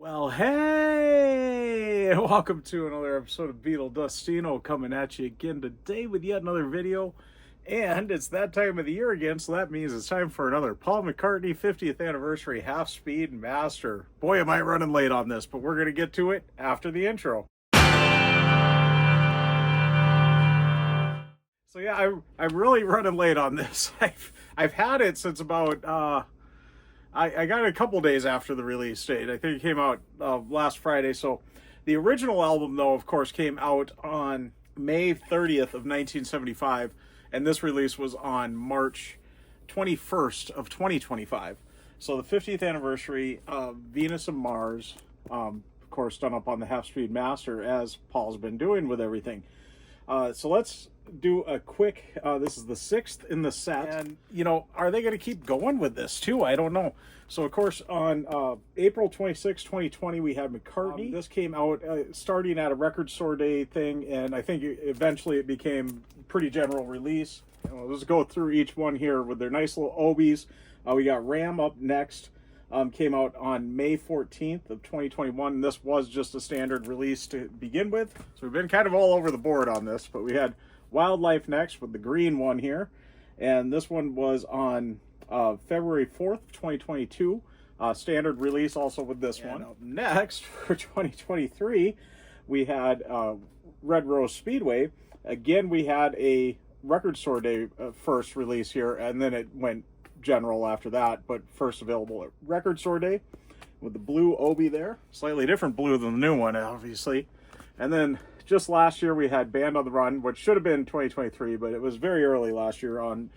Well, hey! Welcome to another episode of Beetle Dustino coming at you again today with yet another video. And it's that time of the year again, so that means it's time for another Paul McCartney 50th Anniversary Half Speed Master. Boy, am I running late on this, but we're going to get to it after the intro. So yeah, I'm really running late on this. I've had it since about... I got it a couple days after the release date. I think it came out last Friday. So the original album, though, of course, came out on May 30th of 1975. And this release was on March 21st of 2025. So the 50th anniversary of Venus and Mars, of course, done up on the Half Speed Master, as Paul's been doing with everything. So let's do a quick, this is the 6th in the set, and are they going to keep going with this too? I don't know. So of course on April 26, 2020 we had McCartney. This came out starting at a record store day thing, and I think eventually it became pretty general release. Let's go through each one here with their nice little obies. We got Ram up next. Came out on May 14th of 2021. This was just a standard release to begin with. So we've been kind of all over the board on this, but we had Wildlife next with the green one here. And this one was on February 4th, 2022. Standard release also with this one. Up next for 2023, we had Red Rose Speedway. Again, we had a record store day first release here, and then it went general after that, but first available at record store day with the blue obi there. Slightly different blue than the new one, obviously. And then just last year we had Band on the Run, which should have been 2023, but it was very early last year on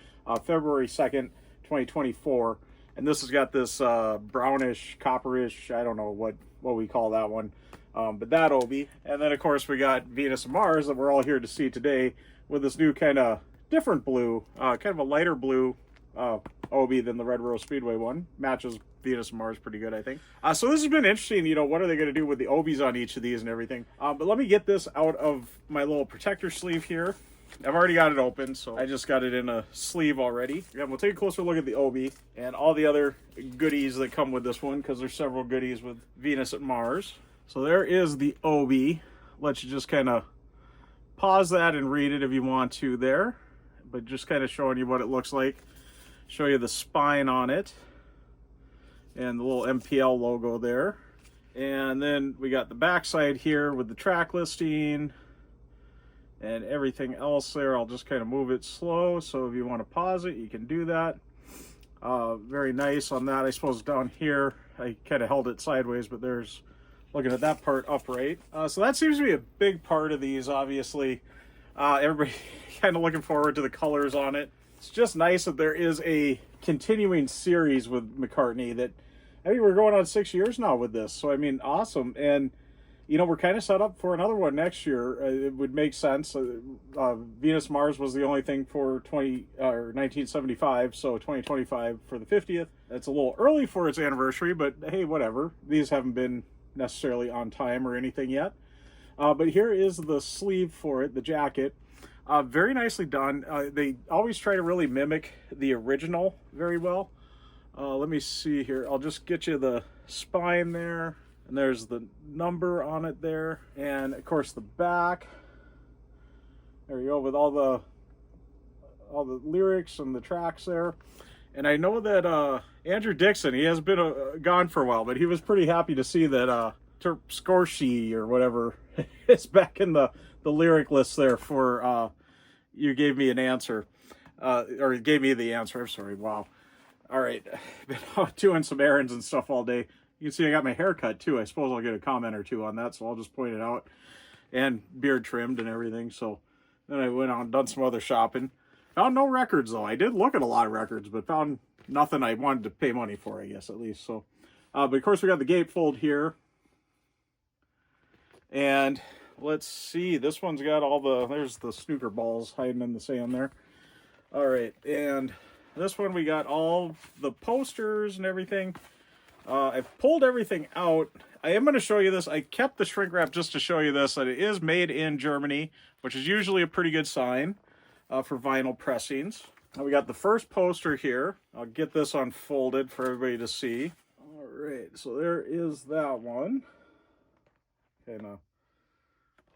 February 2nd, 2024. And this has got this brownish, copperish, I don't know what we call that one, but that obi. And then of course we got Venus and Mars that we're all here to see today with this new kind of different blue, kind of a lighter blue obi than the Red Rose Speedway one. Matches Venus and Mars pretty good, I think. So this has been interesting. What are they going to do with the obies on each of these and everything? But let me get this out of my little protector sleeve here. I've already got it open, so I just got it in a sleeve already. Yeah, we'll take a closer look at the obi and all the other goodies that come with this one, because there's several goodies with Venus and Mars. So there is the obi. Let you just kind of pause that and read it if you want to there, but just kind of showing you what it looks like. Show you the spine on it and the little MPL logo there. And then we got the backside here with the track listing and everything else there. I'll just kind of move it slow, so if you want to pause it, you can do that. Very nice on that. I suppose down here I kind of held it sideways, but there's, looking at that part upright. So that seems to be a big part of these, obviously. Everybody kind of looking forward to the colors on it. It's just nice that there is a continuing series with McCartney that, I mean, we're going on 6 years now with this. So, I mean, awesome. And, we're kind of set up for another one next year. It would make sense. Venus Mars was the only thing for 1975, so 2025 for the 50th. It's a little early for its anniversary, but hey, whatever. These haven't been necessarily on time or anything yet. But here is the sleeve for it, the jacket. Very nicely done. They always try to really mimic the original very well. Let me see here. I'll just get you the spine there. And there's the number on it there. And of course the back. There you go, with all the lyrics and the tracks there. And I know that Andrew Dixon, he has been gone for a while, but he was pretty happy to see that Terpskorshi or whatever is back in the lyric list there for You Gave Me an Answer, or gave me the answer. I'm sorry. Wow. All right. Been out doing some errands and stuff all day. You can see I got my hair cut too. I suppose I'll get a comment or two on that, so I'll just point it out. And beard trimmed and everything. So then I went on and done some other shopping. Found no records though. I did look at a lot of records, but found nothing I wanted to pay money for, I guess, at least. So, but of course we got the gatefold here. And let's see, this one's got there's the snooker balls hiding in the sand there. All right, and this one we got all the posters and everything. I've pulled everything out. I am going to show you this. I kept the shrink wrap just to show you this, that it is made in Germany, which is usually a pretty good sign for vinyl pressings. Now we got the first poster here. I'll get this unfolded for everybody to see. All right, so there is that one. Kind of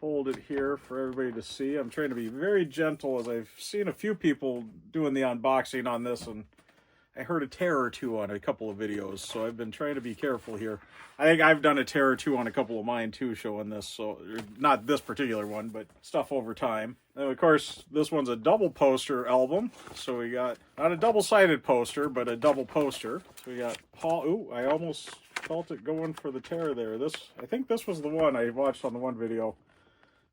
hold it here for everybody to see. I'm trying to be very gentle, as I've seen a few people doing the unboxing on this, and I heard a tear or two on a couple of videos, so I've been trying to be careful here. I think I've done a tear or two on a couple of mine too, showing this, so not this particular one, but stuff over time. And of course, this one's a double poster album, so we got not a double-sided poster, but a double poster. So we got Paul. Ooh, I almost felt it going for the tear there. I think this was the one I watched on the one video.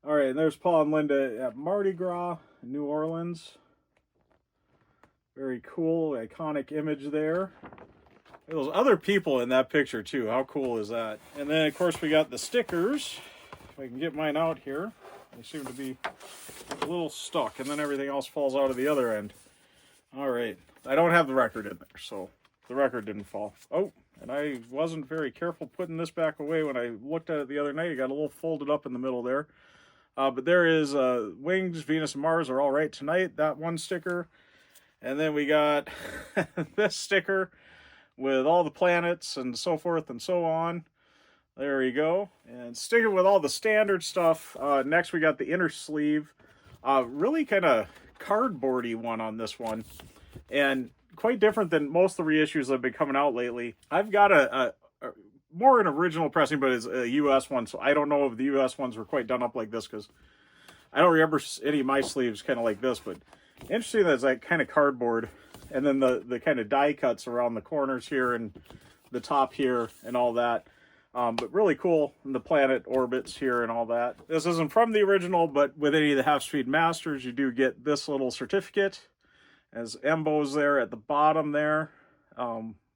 All right, and there's Paul and Linda at Mardi Gras in New Orleans. Very cool, iconic image there. Those other people in that picture too. How cool is that? And then of course we got the stickers. If I can get mine out here. They seem to be a little stuck, and then everything else falls out of the other end. All right, I don't have the record in there, so the record didn't fall. Oh, and I wasn't very careful putting this back away when I looked at it the other night. It got a little folded up in the middle there. But there is Wings, Venus, and Mars Are All Right Tonight. That one sticker. And then we got this sticker with all the planets and so forth and so on. There we go. And sticking with all the standard stuff, next we got the inner sleeve. Really kind of cardboardy one on this one. And quite different than most of the reissues that have been coming out lately. I've got a more an original pressing, but it's a US one, so I don't know if the US ones were quite done up like this, because I don't remember any of my sleeves kind of like this, but interesting that it's like kind of cardboard, and then the kind of die cuts around the corners here and the top here and all that. But really cool, and the planet orbits here and all that. This isn't from the original, but with any of the Half Speed Masters, you do get this little certificate as embos there at the bottom there,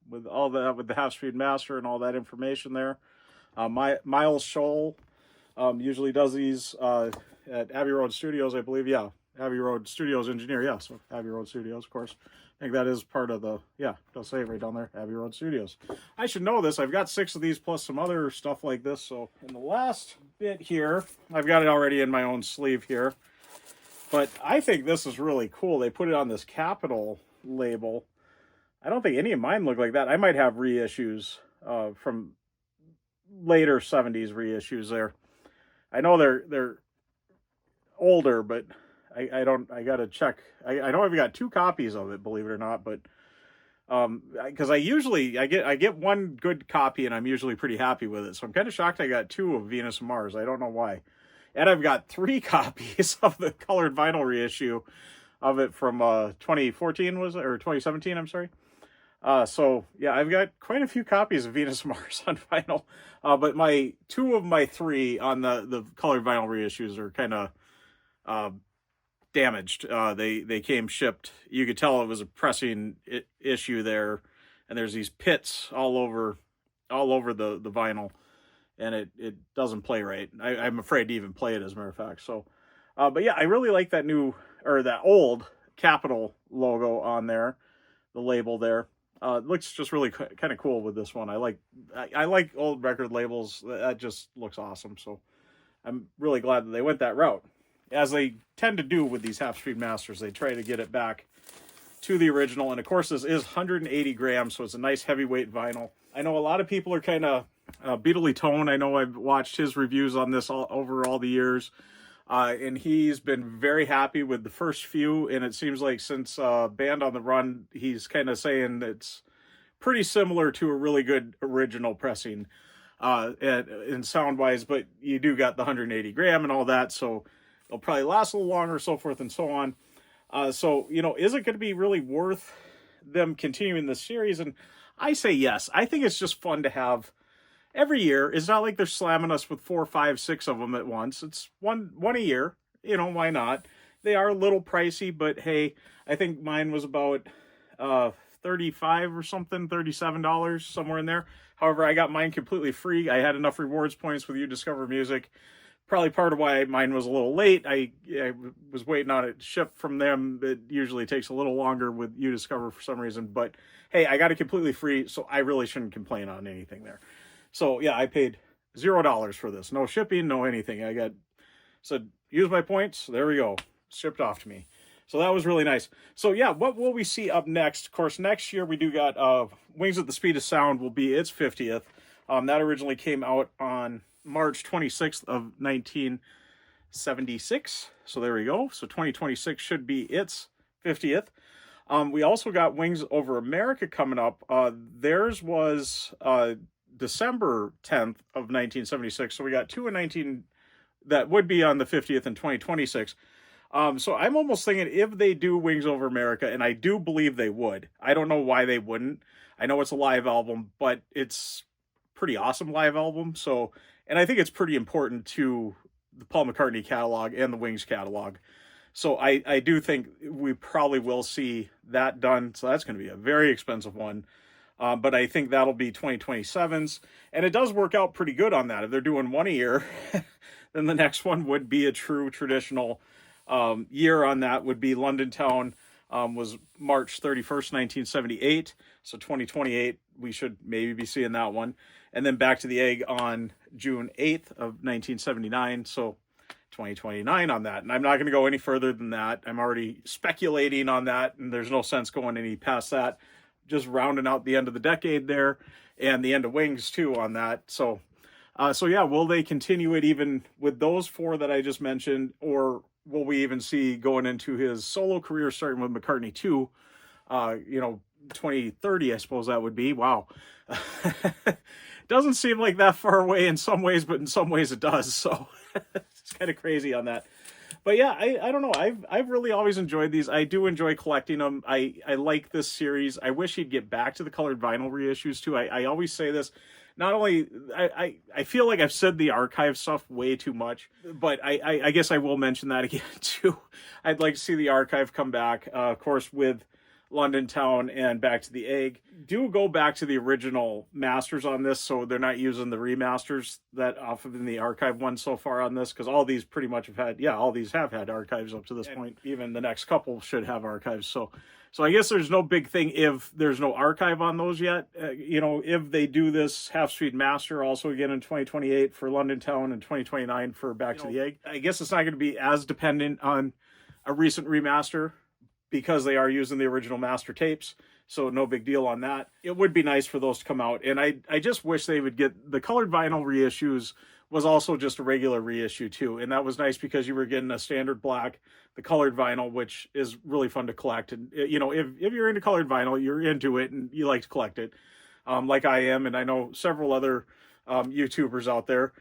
with all that, with the Half Speed Master and all that information there. Miles Showell usually does these at Abbey Road Studios, I believe. Yeah, Abbey Road Studios engineer. Yeah, so Abbey Road Studios, of course. I think that is part of the, yeah, it'll say it right down there, Abbey Road Studios. I should know this. I've got 6 of these plus some other stuff like this. So in the last bit here, I've got it already in my own sleeve here. But I think this is really cool. They put it on this Capital label. I don't think any of mine look like that. I might have reissues from later 70s reissues there. I know they're older, but I gotta check. I know I've got 2 copies of it, believe it or not, but because I get one good copy and I'm usually pretty happy with it. So I'm kind of shocked I got 2 of Venus and Mars. I don't know why. And I've got 3 copies of the colored vinyl reissue of it from 2014, was it, or 2017? I'm sorry. So yeah, I've got quite a few copies of Venus and Mars on vinyl. But my 2 of my 3 on the colored vinyl reissues are kind of damaged. They came shipped. You could tell it was a pressing issue there, and there's these pits all over the vinyl, and it doesn't play right. I'm afraid to even play it, as a matter of fact. So, but yeah, I really like that new, or that old Capital logo on there, the label there. It looks just really kind of cool with this one. I like old record labels. That just looks awesome. So I'm really glad that they went that route. As they tend to do with these Half Speed Masters, they try to get it back to the original. And of course, this is 180 grams, so it's a nice heavyweight vinyl. I know a lot of people are kind of Beatley Tone. I know I've watched his reviews on this over all the years. And he's been very happy with the first few. And it seems like since Band on the Run, he's kind of saying it's pretty similar to a really good original pressing in sound-wise. But you do got the 180 gram and all that, so it'll probably last a little longer, so forth and so on. So, you know, is it going to be really worth them continuing this series? And I say yes. I think it's just fun to have every year. It's not like they're slamming us with 4, 5, 6 of them at once. It's one a year. You know, why not? They are a little pricey, but hey, I think mine was about $35 or something, $37, somewhere in there. However, I got mine completely free. I had enough rewards points with You Discover Music. Probably part of why mine was a little late. I was waiting on it to ship from them. It usually takes a little longer with You Discover for some reason. But hey, I got it completely free, so I really shouldn't complain on anything there. So yeah, I paid $0 for this. No shipping, no anything. I said, use my points. There we go. Shipped off to me. So that was really nice. So yeah, what will we see up next? Of course, next year we do got Wings at the Speed of Sound will be its 50th. That originally came out on March 26th of 1976. So there we go. So 2026 should be its 50th. We also got Wings Over America coming up. Theirs was December 10th of 1976. So we got two in 19 that would be on the 50th in 2026. So I'm almost thinking if they do Wings Over America, and I do believe they would. I don't know why they wouldn't. I know it's a live album, but it's pretty awesome live album. So, and I think it's pretty important to the Paul McCartney catalog and the Wings catalog. So I do think we probably will see that done. So that's going to be a very expensive one. But I think that'll be 2027's. And it does work out pretty good on that. If they're doing one a year, then the next one would be a true traditional year on that would be London Town. Was March 31st, 1978. So 2028, we should maybe be seeing that one. And then Back to the Egg on June 8th of 1979. So 2029 on that. And I'm not going to go any further than that. I'm already speculating on that, and there's no sense going any past that. Just rounding out the end of the decade there, and the end of Wings too on that. So yeah, will they continue it even with those four that I just mentioned, or will we even see going into his solo career starting with McCartney 2, 2030, I suppose that would be. Wow. Doesn't seem like that far away in some ways, but in some ways it does. So it's kind of crazy on that. But yeah, I don't know. I've really always enjoyed these. I do enjoy collecting them. I like this series. I wish he'd get back to the colored vinyl reissues too. I always say this. Not only, I feel like I've said the archive stuff way too much, but I guess I will mention that again too. I'd like to see the archive come back, of course, with London Town and Back to the Egg. Do go back to the original masters on this, so they're not using the remasters that off of in the archive one so far on this, because all these pretty much have had, all these have had archives up to this point. Even the next couple should have archives. So I guess there's no big thing if there's no archive on those yet. If they do this Half Speed Master also again in 2028 for London Town and 2029 for Back to the Egg, I guess it's not going to be as dependent on a recent remaster because they are using the original master tapes. So no big deal on that. It would be nice for those to come out. And I just wish they would get the colored vinyl reissues was also just a regular reissue too. And that was nice because you were getting a standard black, the colored vinyl, which is really fun to collect. And, if you're into colored vinyl, you're into it and you like to collect it, like I am. And I know several other YouTubers out there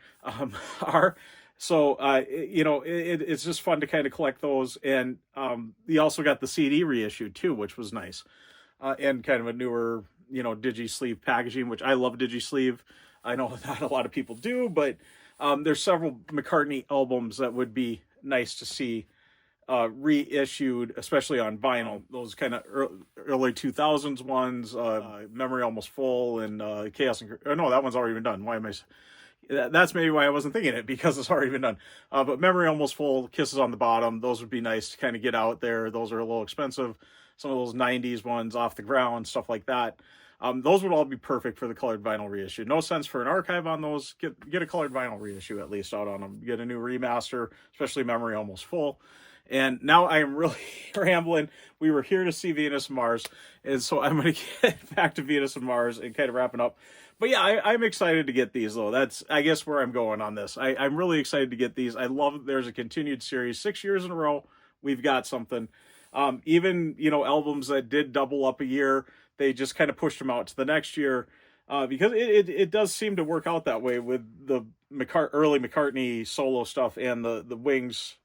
are. So, it's just fun to kind of collect those. And you also got the CD reissue too, which was nice. And kind of a newer, digi-sleeve packaging, which I love digi-sleeve. I know not a lot of people do, but there's several McCartney albums that would be nice to see reissued, especially on vinyl. Those kind of early 2000s ones, Memory Almost Full and Chaos and... no, that one's already been done. Why am I... That's maybe why I wasn't thinking it, because it's already been done. But Memory Almost Full, Kisses on the Bottom, those would be nice to kind of get out there. Those are a little expensive. Some of those 90s ones, Off the Ground, stuff like that. Those would all be perfect for the colored vinyl reissue. No sense for an archive on those. Get a colored vinyl reissue at least out on them. Get a new remaster, especially Memory Almost Full. And now I am really rambling. We were here to see Venus and Mars, and so I'm going to get back to Venus and Mars and kind of wrapping up. But yeah, I'm excited to get these, though. That's, I guess, where I'm going on this. I'm really excited to get these. I love there's a continued series. 6 years in a row, we've got something. Even, albums that did double up a year, they just kind of pushed them out to the next year. Because it does seem to work out that way with the early McCartney solo stuff and the Wings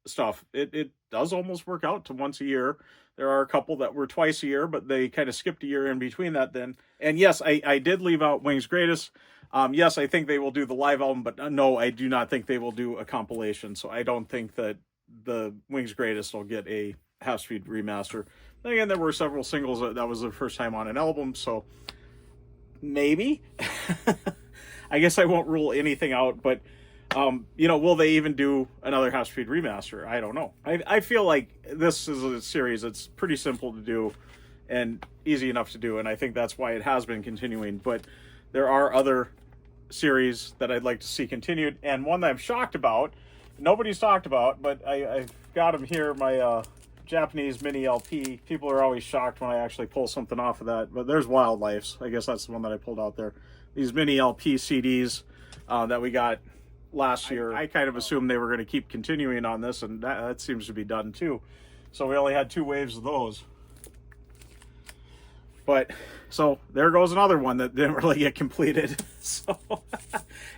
stuff. It does almost work out to once a year. There are a couple that were twice a year, but they kind of skipped a year in between that then. And yes, I did leave out Wings Greatest. Yes, I think they will do the live album, but no, I do not think they will do a compilation. So I don't think that the Wings Greatest will get a Half Speed Remaster. Then again, there were several singles that was their first time on an album, so maybe. I guess I won't rule anything out, but will they even do another Half Speed Remaster? I don't know. I feel like this is a series that's pretty simple to do and easy enough to do, and I think that's why it has been continuing. But there are other series that I'd like to see continued, and one that I'm shocked about, nobody's talked about, but I've got them here, my Japanese mini LP. People are always shocked when I actually pull something off of that, but there's Wildlife's. I guess that's the one that I pulled out there. These mini LP CDs that we got last year. I kind of assumed they were going to keep continuing on this, and that seems to be done too. So we only had 2 waves of those. But, so there goes another one that didn't really get completed. So,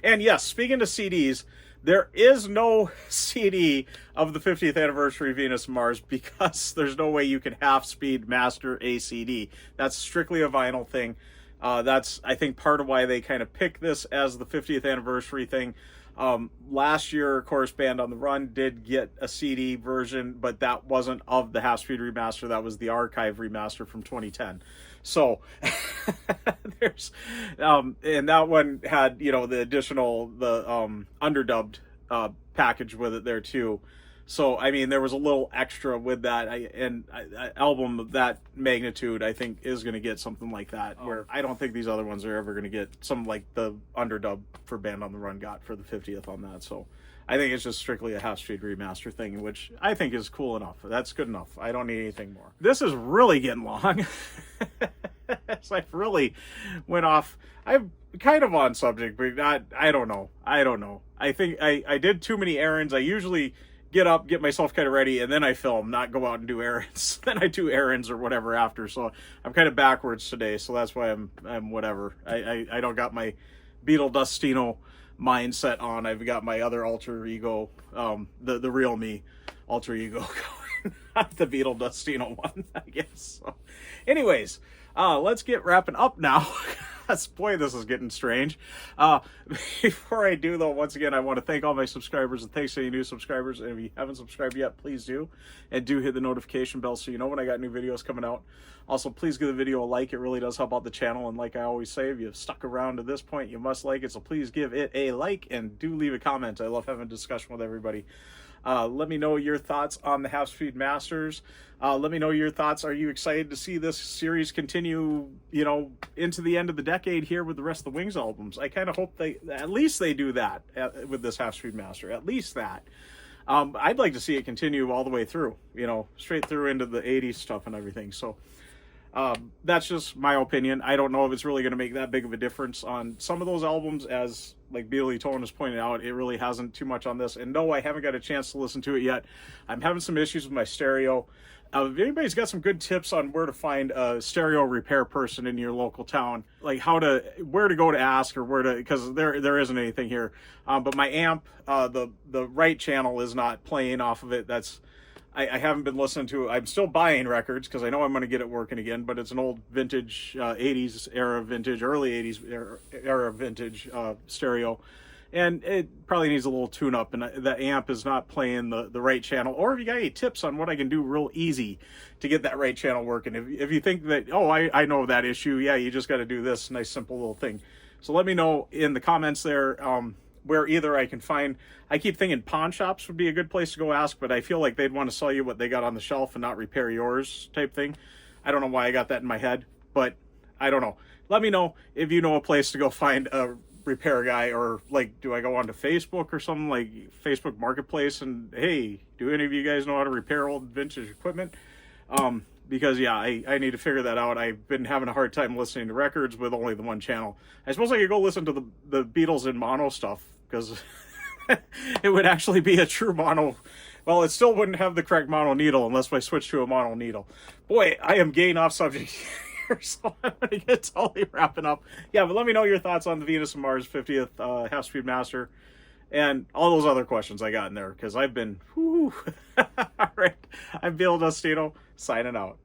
and yes, speaking of CDs, there is no CD of the 50th anniversary Venus and Mars because there's no way you can half-speed master a CD. That's strictly a vinyl thing. That's, I think, part of why they kind of picked this as the 50th anniversary thing. Last year, of course, Band on the Run did get a CD version, but that wasn't of the Half Speed Remaster. That was the archive remaster from 2010. So there's, and that one had, you know, the additional, underdubbed package with it there too. So, I mean, there was a little extra with that, and an album of that magnitude, I think, is going to get something like that, where I don't think these other ones are ever going to get something like the underdub for Band on the Run got for the 50th on that. So, I think it's just strictly a half-speed remaster thing, which I think is cool enough. That's good enough. I don't need anything more. This is really getting long. So I've really went off. I'm kind of on subject, but I don't know. I think I did too many errands. I usually get up, get myself kind of ready, and then I film, not go out and do errands. Then I do errands or whatever after. So I'm kind of backwards today. So that's why I'm whatever. I don't got my Beetle Dustino mindset on. I've got my other alter ego, the real me alter ego going, not the Beetle Dustino one, I guess. So, anyways, let's get wrapping up now. Boy, this is getting strange. Before I do, though, once again, I want to thank all my subscribers, and thanks to any new subscribers. And if you haven't subscribed yet, please do. And do hit the notification bell so you know when I got new videos coming out. Also, please give the video a like. It really does help out the channel. And like I always say, if you've stuck around to this point, you must like it. So please give it a like and do leave a comment. I love having a discussion with everybody. Let me know your thoughts on the Half Speed Masters. Let me know your thoughts. Are you excited to see this series continue, you know, into the end of the decade here with the rest of the Wings albums? I kind of hope at least they do that with this Half Speed Master. At least that. I'd like to see it continue all the way through, you know, straight through into the 80s stuff and everything. So that's just my opinion. I don't know if it's really going to make that big of a difference on some of those albums, as like Beatley Tone has pointed out. It really hasn't too much on this. And no, I haven't got a chance to listen to it yet. I'm having some issues with my stereo. If anybody's got some good tips on where to find a stereo repair person in your local town, like where to go to ask, or because there isn't anything here. But my amp, the right channel is not playing off of it. I haven't been listening to it. I'm still buying records because I know I'm going to get it working again, but it's an old vintage 80s era vintage, early 80s era vintage stereo. And it probably needs a little tune-up, and the amp is not playing the right channel. Or if you got any tips on what I can do real easy to get that right channel working. If you think that, oh, I know that issue, yeah, you just got to do this nice, simple little thing. So let me know in the comments there where either I can find. I keep thinking pawn shops would be a good place to go ask, but I feel like they'd want to sell you what they got on the shelf and not repair yours type thing. I don't know why I got that in my head, but I don't know. Let me know if you know a place to go find a repair guy, or like, do I go onto Facebook or something like Facebook Marketplace and, hey, do any of you guys know how to repair old vintage equipment? Because yeah, I need to figure that out. I've been having a hard time listening to records with only the one channel. I suppose I could go listen to the Beatles in mono stuff, because it would actually be a true mono. Well, it still wouldn't have the correct mono needle unless I switch to a mono needle. Boy, I am getting off subject here, so I'm going to get totally wrapping up. Yeah, but let me know your thoughts on the Venus and Mars 50th Half Speed Master and all those other questions I got in there, because I've been, whoo. All right, I'm Bill Dustino, signing out.